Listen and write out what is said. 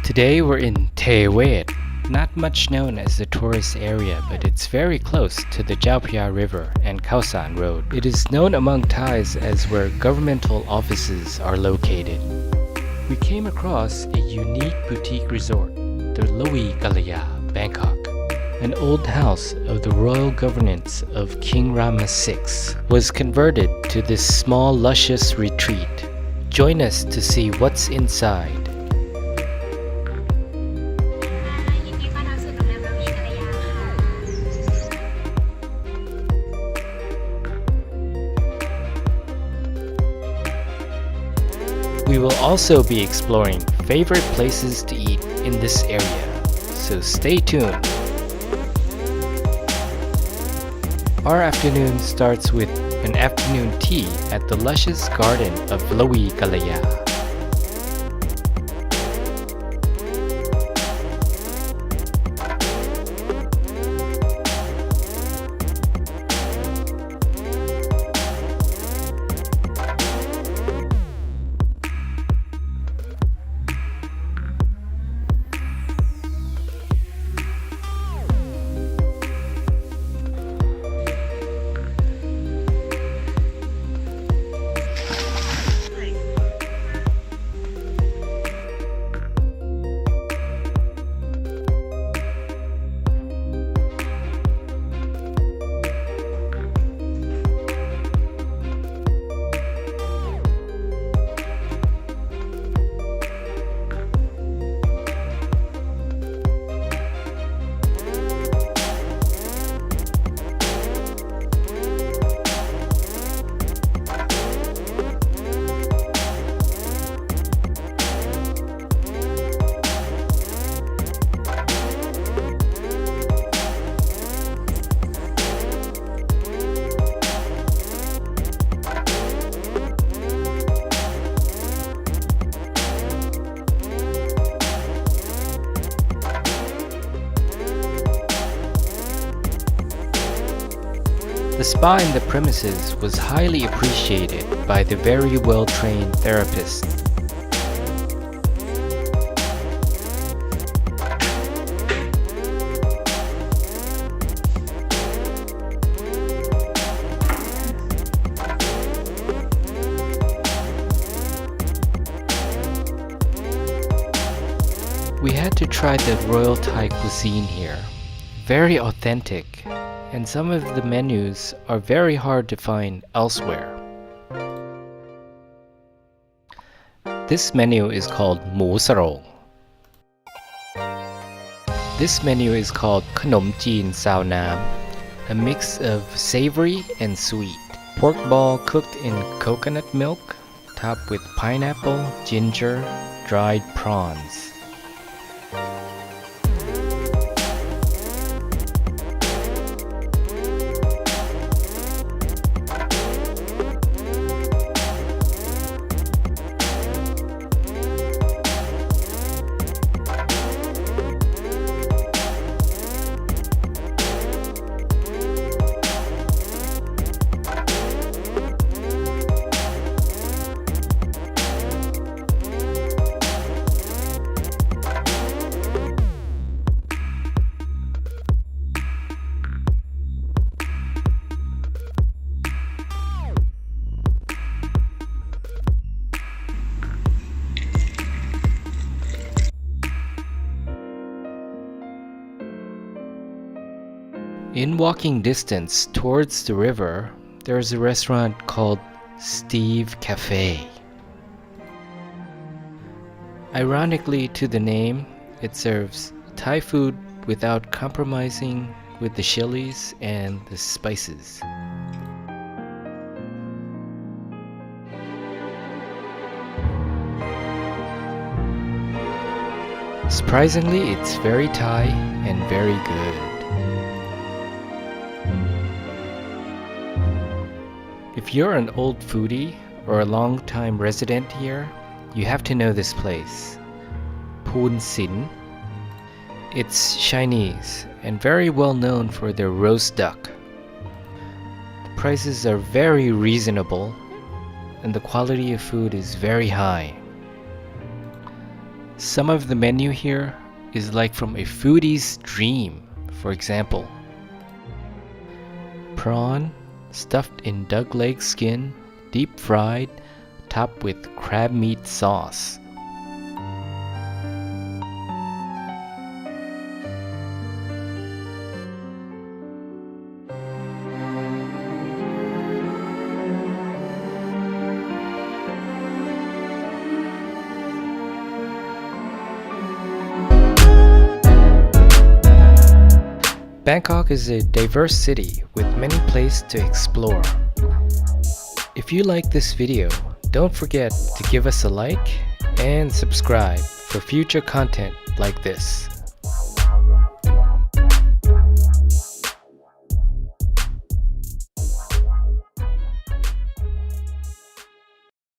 Today we're in Thewet, not much known as a tourist area, but it's very close to the Chaophraya River and Khao San Road. It is known among Thais as where governmental offices are located. We came across a unique boutique resort, the Raweekanlaya Bangkok. An old house of the royal governance of King Rama VI was converted to this small luscious retreat. Join us to see what's inside. We will also be exploring favorite places to eat in this area, so stay tuned. Our afternoon starts with an afternoon tea at the luscious garden of Raweekanlaya. The spa in the premises was highly appreciated by the very well-trained therapist. We had to try the royal Thai cuisine here. Very authentic. And some of the menus are very hard to find elsewhere. This menu is called Mu Sarong. This menu is called Khanom Jeen Sao Nam, a mix of savory and sweet. Pork ball cooked in coconut milk, topped with pineapple, ginger, dried prawns. In walking distance towards the river, there is a restaurant called Steve Cafe. Ironically to the name, it serves Thai food without compromising with the chilies and the spices. Surprisingly, it's very Thai and very good. If you're an old foodie or a long-time resident here, you have to know this place, Poon Sin. It's Chinese and very well known for their roast duck. The prices are very reasonable and the quality of food is very high. Some of the menu here is like from a foodie's dream. For example, prawn stuffed in duck leg skin, deep fried, topped with crab meat sauce. Bangkok is a diverse city with many places to explore. If you like this video, don't forget to give us a like and subscribe for future content like this.